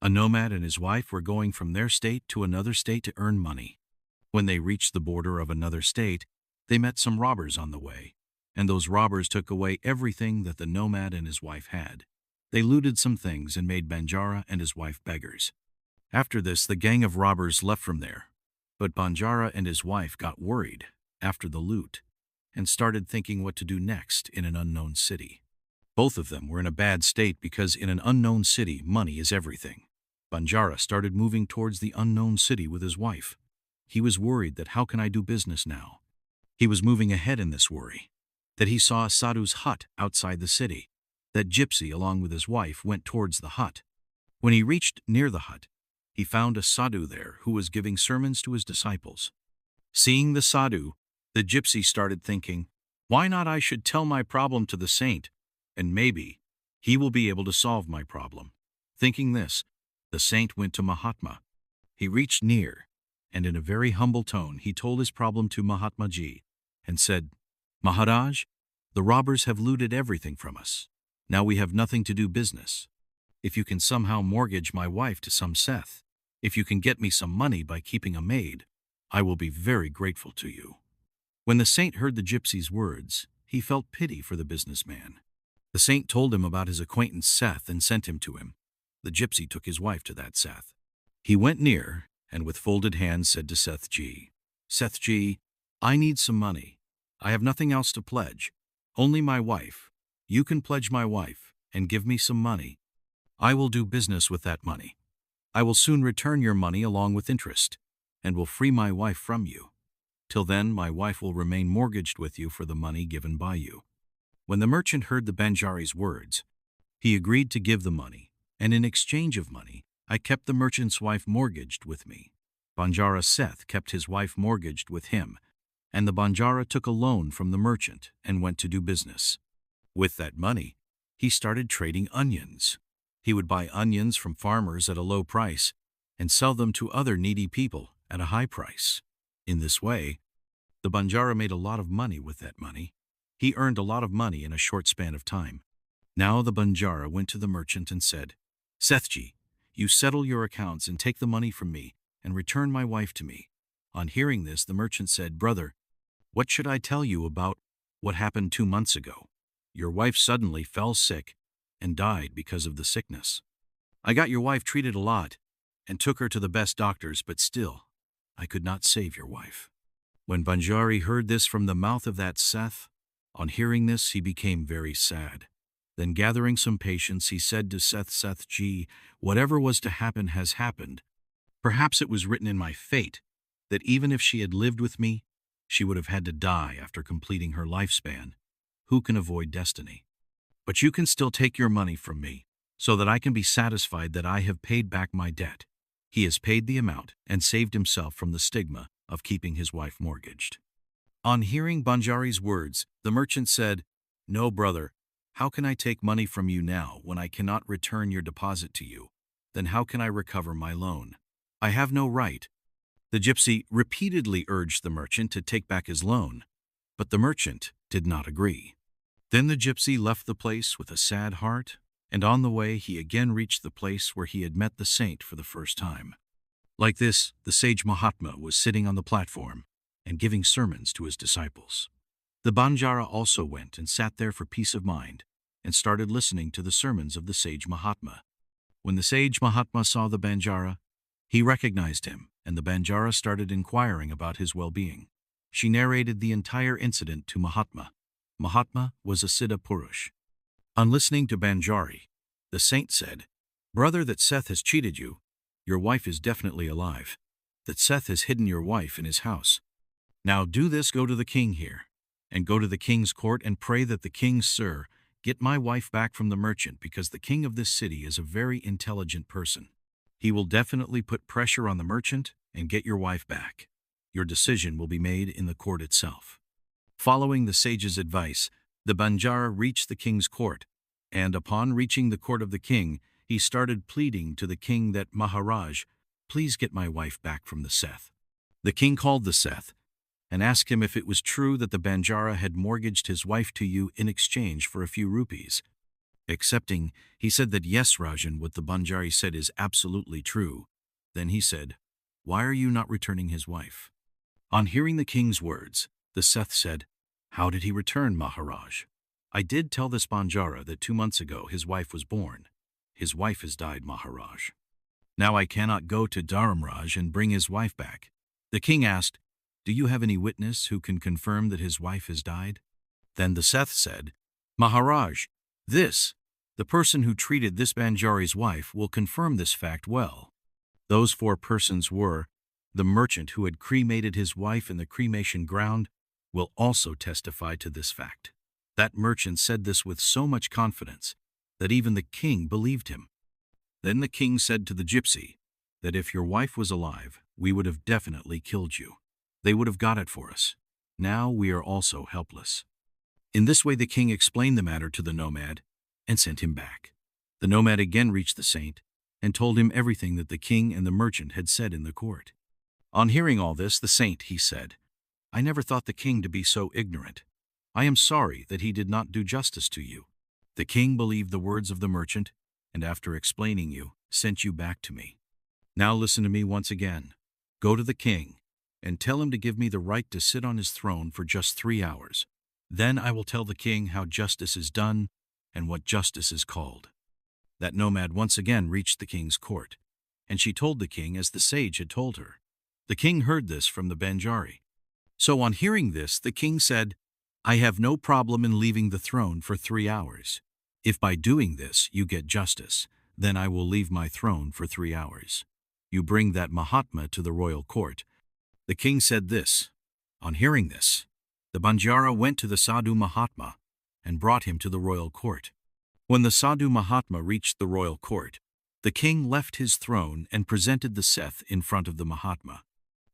A nomad and his wife were going from their state to another state to earn money. When they reached the border of another state, they met some robbers on the way, and those robbers took away everything that the nomad and his wife had. They looted some things and made Banjara and his wife beggars. After this, the gang of robbers left from there, but Banjara and his wife got worried after the loot and started thinking what to do next in an unknown city. Both of them were in a bad state because in an unknown city, money is everything. Banjara started moving towards the unknown city with his wife. He was worried that how can I do business now? He was moving ahead in this worry, that he saw a sadhu's hut outside the city. That gypsy, along with his wife, went towards the hut. When he reached near the hut, he found a sadhu there who was giving sermons to his disciples. Seeing the sadhu, the gypsy started thinking, why not I should tell my problem to the saint, and maybe he will be able to solve my problem. Thinking this, the saint went to Mahatma. He reached near, and in a very humble tone he told his problem to Mahatma Ji, and said, Maharaj, the robbers have looted everything from us. Now we have nothing to do business. If you can somehow mortgage my wife to some Seth, if you can get me some money by keeping a maid, I will be very grateful to you. When the saint heard the gypsy's words, he felt pity for the businessman. The saint told him about his acquaintance Seth and sent him to him. The gypsy took his wife to that Seth. He went near and with folded hands said to Seth Ji, Seth Ji, I need some money. I have nothing else to pledge, only my wife. You can pledge my wife and give me some money. I will do business with that money. I will soon return your money along with interest, and will free my wife from you. Till then, my wife will remain mortgaged with you for the money given by you. When the merchant heard the Banjari's words, he agreed to give the money, and in exchange of money, I kept the merchant's wife mortgaged with me. Banjara Seth kept his wife mortgaged with him, and the Banjara took a loan from the merchant and went to do business. With that money, he started trading onions. He would buy onions from farmers at a low price and sell them to other needy people at a high price. In this way, the Banjara made a lot of money with that money. He earned a lot of money in a short span of time. Now the Banjara went to the merchant and said, Sethji, you settle your accounts and take the money from me and return my wife to me. On hearing this, the merchant said, Brother, what should I tell you about what happened 2 months ago? Your wife suddenly fell sick and died because of the sickness. I got your wife treated a lot and took her to the best doctors, but still, I could not save your wife. When Banjari heard this from the mouth of that Seth, on hearing this, he became very sad. Then gathering some patience, he said to Seth, Seth Ji, whatever was to happen has happened. Perhaps it was written in my fate that even if she had lived with me, she would have had to die after completing her lifespan. Who can avoid destiny? But you can still take your money from me, so that I can be satisfied that I have paid back my debt. He has paid the amount and saved himself from the stigma of keeping his wife mortgaged. On hearing Banjari's words, the merchant said, No, brother, how can I take money from you now when I cannot return your deposit to you? Then how can I recover my loan? I have no right. The gypsy repeatedly urged the merchant to take back his loan, but the merchant did not agree. Then the gypsy left the place with a sad heart, and on the way he again reached the place where he had met the saint for the first time. Like this, the sage Mahatma was sitting on the platform and giving sermons to his disciples. The Banjara also went and sat there for peace of mind and started listening to the sermons of the sage Mahatma. When the sage Mahatma saw the Banjara, he recognized him, and the Banjara started inquiring about his well-being. She narrated the entire incident to Mahatma. Mahatma was a Siddha Purush. On listening to Banjari, the saint said, Brother, that Seth has cheated you. Your wife is definitely alive. That Seth has hidden your wife in his house. Now do this, go to the king here, and go to the king's court and pray that the king, sir, get my wife back from the merchant, because the king of this city is a very intelligent person. He will definitely put pressure on the merchant and get your wife back. Your decision will be made in the court itself. Following the sage's advice, the Banjara reached the king's court, and upon reaching the court of the king, he started pleading to the king that, Maharaj, please get my wife back from the Seth. The king called the Seth and asked him if it was true that the Banjara had mortgaged his wife to you in exchange for a few rupees. Accepting, he said that yes, Rajan, what the Banjari said is absolutely true. Then he said, "Why are you not returning his wife?" On hearing the king's words, the Seth said, "How did he return, Maharaj? I did tell this Banjara that 2 months ago his wife was born. His wife has died, Maharaj. Now I cannot go to Dharamraj and bring his wife back." The king asked, "Do you have any witness who can confirm that his wife has died?" Then the Seth said, "Maharaj, the person who treated this Banjari's wife will confirm this fact well." Those 4 persons were, the merchant who had cremated his wife in the cremation ground will also testify to this fact. That merchant said this with so much confidence that even the king believed him. Then the king said to the gypsy that if your wife was alive, we would have definitely killed you. They would have got it for us. Now we are also helpless. In this way the king explained the matter to the nomad and sent him back. The nomad again reached the saint and told him everything that the king and the merchant had said in the court. On hearing all this, the saint, he said, "I never thought the king to be so ignorant. I am sorry that he did not do justice to you." The king believed the words of the merchant, and after explaining you, sent you back to me. Now listen to me once again. Go to the king and tell him to give me the right to sit on his throne for just 3 hours. Then I will tell the king how justice is done and what justice is called. That nomad once again reached the king's court, and she told the king as the sage had told her. The king heard this from the Banjari. So on hearing this, the king said, "I have no problem in leaving the throne for 3 hours. If by doing this you get justice, then I will leave my throne for 3 hours. You bring that Mahatma to the royal court." The king said this. On hearing this, the Banjara went to the Sadhu Mahatma and brought him to the royal court. When the Sadhu Mahatma reached the royal court, the king left his throne and presented the Seth in front of the Mahatma.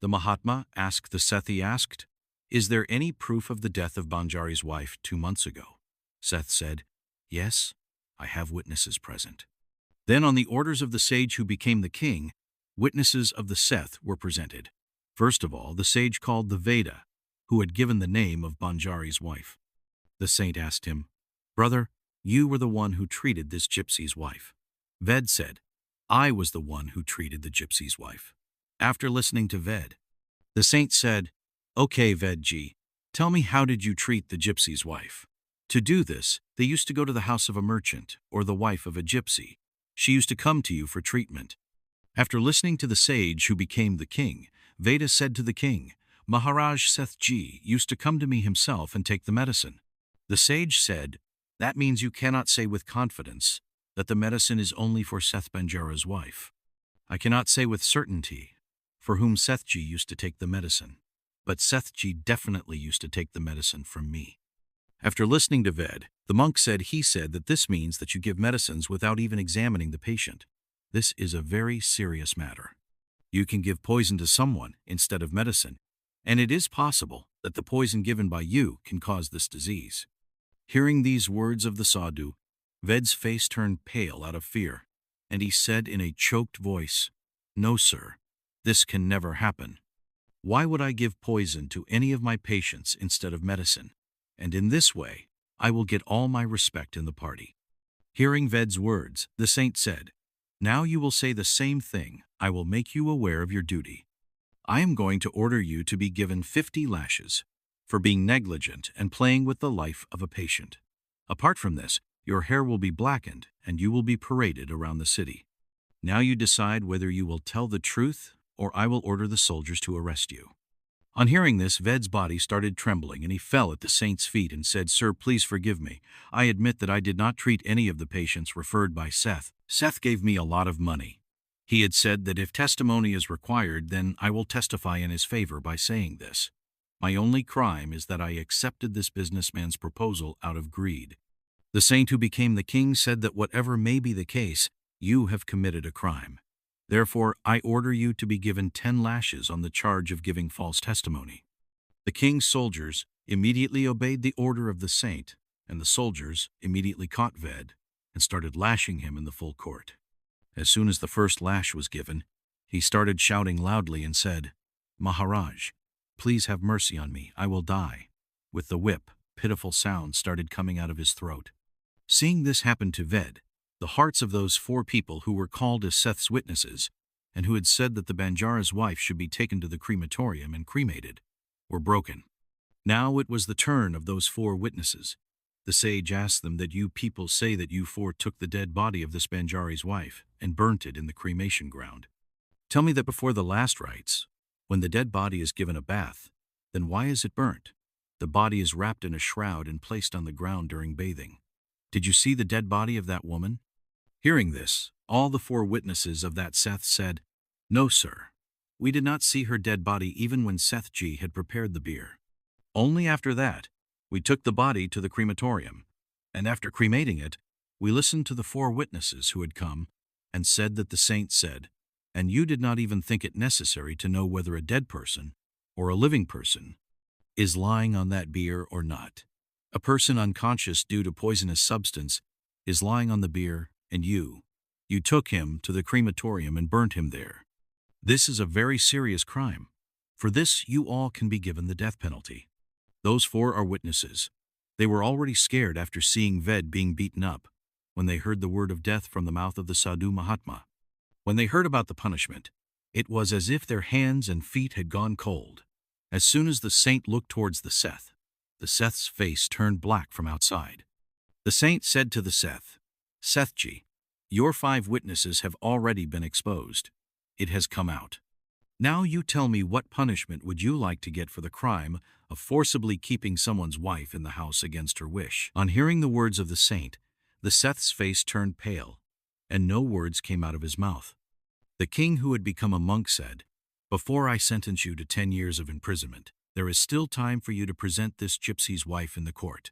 The Mahatma asked the Seth, he asked, "Is there any proof of the death of Banjari's wife 2 months ago?" Seth said, "Yes, I have witnesses present." Then on the orders of the sage who became the king, witnesses of the Seth were presented. First of all, the sage called the Veda, who had given the name of Banjari's wife. The saint asked him, "Brother, you were the one who treated this gypsy's wife." Ved said, "I was the one who treated the gypsy's wife." After listening to Ved, the saint said, "Okay, Vedji, tell me, how did you treat the gypsy's wife?" To do this, they used to go to the house of a merchant or the wife of a gypsy. She used to come to you for treatment. After listening to the sage who became the king, Veda said to the king, "Maharaj Sethji used to come to me himself and take the medicine." The sage said, "That means you cannot say with confidence that the medicine is only for Seth Banjara's wife. I cannot say with certainty for whom Sethji used to take the medicine, but Sethji definitely used to take the medicine from me." After listening to Ved, the monk said that this means that you give medicines without even examining the patient. This is a very serious matter. You can give poison to someone instead of medicine, and it is possible that the poison given by you can cause this disease. Hearing these words of the Sadhu, Ved's face turned pale out of fear, and he said in a choked voice, "No, sir, this can never happen. Why would I give poison to any of my patients instead of medicine? And in this way, I will get all my respect in the party." Hearing Ved's words, the saint said, "Now you will say the same thing. I will make you aware of your duty. I am going to order you to be given 50 lashes for being negligent and playing with the life of a patient. Apart from this, your hair will be blackened and you will be paraded around the city. Now you decide whether you will tell the truth or I will order the soldiers to arrest you." On hearing this, Ved's body started trembling and he fell at the saint's feet and said, "Sir, please forgive me. I admit that I did not treat any of the patients referred by Seth. Seth gave me a lot of money. He had said that if testimony is required, then I will testify in his favor by saying this. My only crime is that I accepted this businessman's proposal out of greed." The saint who became the king said that whatever may be the case, you have committed a crime. Therefore, I order you to be given 10 lashes on the charge of giving false testimony. The king's soldiers immediately obeyed the order of the saint, and the soldiers immediately caught Ved and started lashing him in the full court. As soon as the first lash was given, he started shouting loudly and said, "Maharaj, please have mercy on me, I will die." With the whip, pitiful sounds started coming out of his throat. Seeing this happen to Ved, the hearts of those 4 people who were called as Seth's witnesses, and who had said that the Banjara's wife should be taken to the crematorium and cremated, were broken. Now it was the turn of those 4 witnesses. The sage asked them, that you people say that you 4 took the dead body of this Banjari's wife and burnt it in the cremation ground. Tell me that before the last rites, when the dead body is given a bath, then why is it burnt? The body is wrapped in a shroud and placed on the ground during bathing. Did you see the dead body of that woman? Hearing this, all the 4 witnesses of that Seth said, No, sir. We did not see her dead body even when Seth G had prepared the beer. Only after that, we took the body to the crematorium, and after cremating it, we listened to the 4 witnesses who had come and said that the saint said, and you did not even think it necessary to know whether a dead person or a living person is lying on that bier or not. A person unconscious due to poisonous substance is lying on the bier, and you took him to the crematorium and burnt him there. This is a very serious crime. For this you all can be given the death penalty. Those 4 are witnesses. They were already scared after seeing Ved being beaten up when they heard the word of death from the mouth of the Sadhu Mahatma. When they heard about the punishment, it was as if their hands and feet had gone cold. As soon as the saint looked towards the Seth's face turned black from outside. The saint said to the Seth, Sethji, your 5 witnesses have already been exposed. It has come out. Now you tell me, what punishment would you like to get for the crime of forcibly keeping someone's wife in the house against her wish? On hearing the words of the saint, the Seth's face turned pale, and no words came out of his mouth. The king, who had become a monk, said, Before I sentence you to 10 years of imprisonment, there is still time for you to present this gypsy's wife in the court.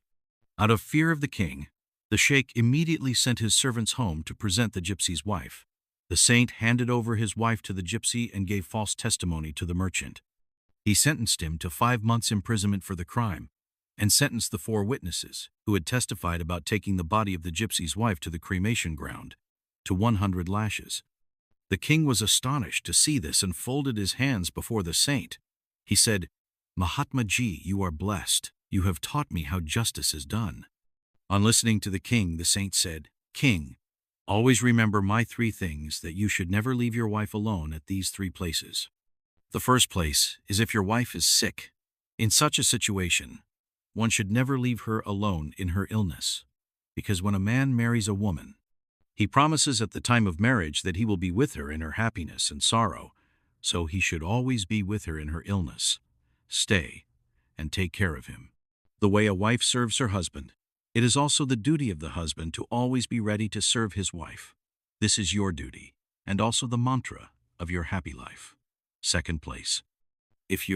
Out of fear of the king, the sheikh immediately sent his servants home to present the gypsy's wife. The saint handed over his wife to the gypsy and gave false testimony to the merchant. He sentenced him to 5 months' imprisonment for the crime, and sentenced the 4 witnesses, who had testified about taking the body of the gypsy's wife to the cremation ground, to 100 lashes. The king was astonished to see this and folded his hands before the saint. He said, Mahatma Ji, you are blessed. You have taught me how justice is done. On listening to the king, the saint said, King, always remember my 3 things, that you should never leave your wife alone at these 3 places. The first place is if your wife is sick. In such a situation, one should never leave her alone in her illness, because when a man marries a woman, he promises at the time of marriage that he will be with her in her happiness and sorrow, so he should always be with her in her illness. Stay and take care of him. The way a wife serves her husband, it is also the duty of the husband to always be ready to serve his wife. This is your duty, and also the mantra of your happy life. Second place, if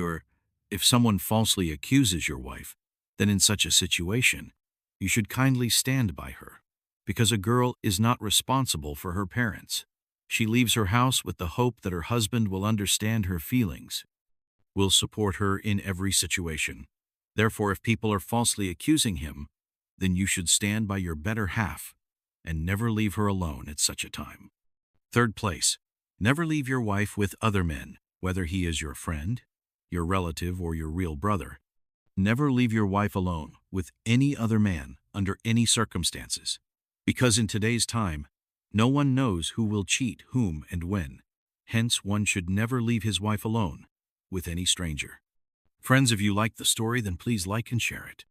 someone falsely accuses your wife, then in such a situation, you should kindly stand by her, because a girl is not responsible for her parents. She leaves her house with the hope that her husband will understand her feelings, will support her in every situation. Therefore, if people are falsely accusing him, then you should stand by your better half and never leave her alone at such a time. Third place, never leave your wife with other men, whether he is your friend, your relative, or your real brother. Never leave your wife alone with any other man under any circumstances, because in today's time, no one knows who will cheat whom and when. Hence, one should never leave his wife alone with any stranger. Friends, if you like the story, then please like and share it.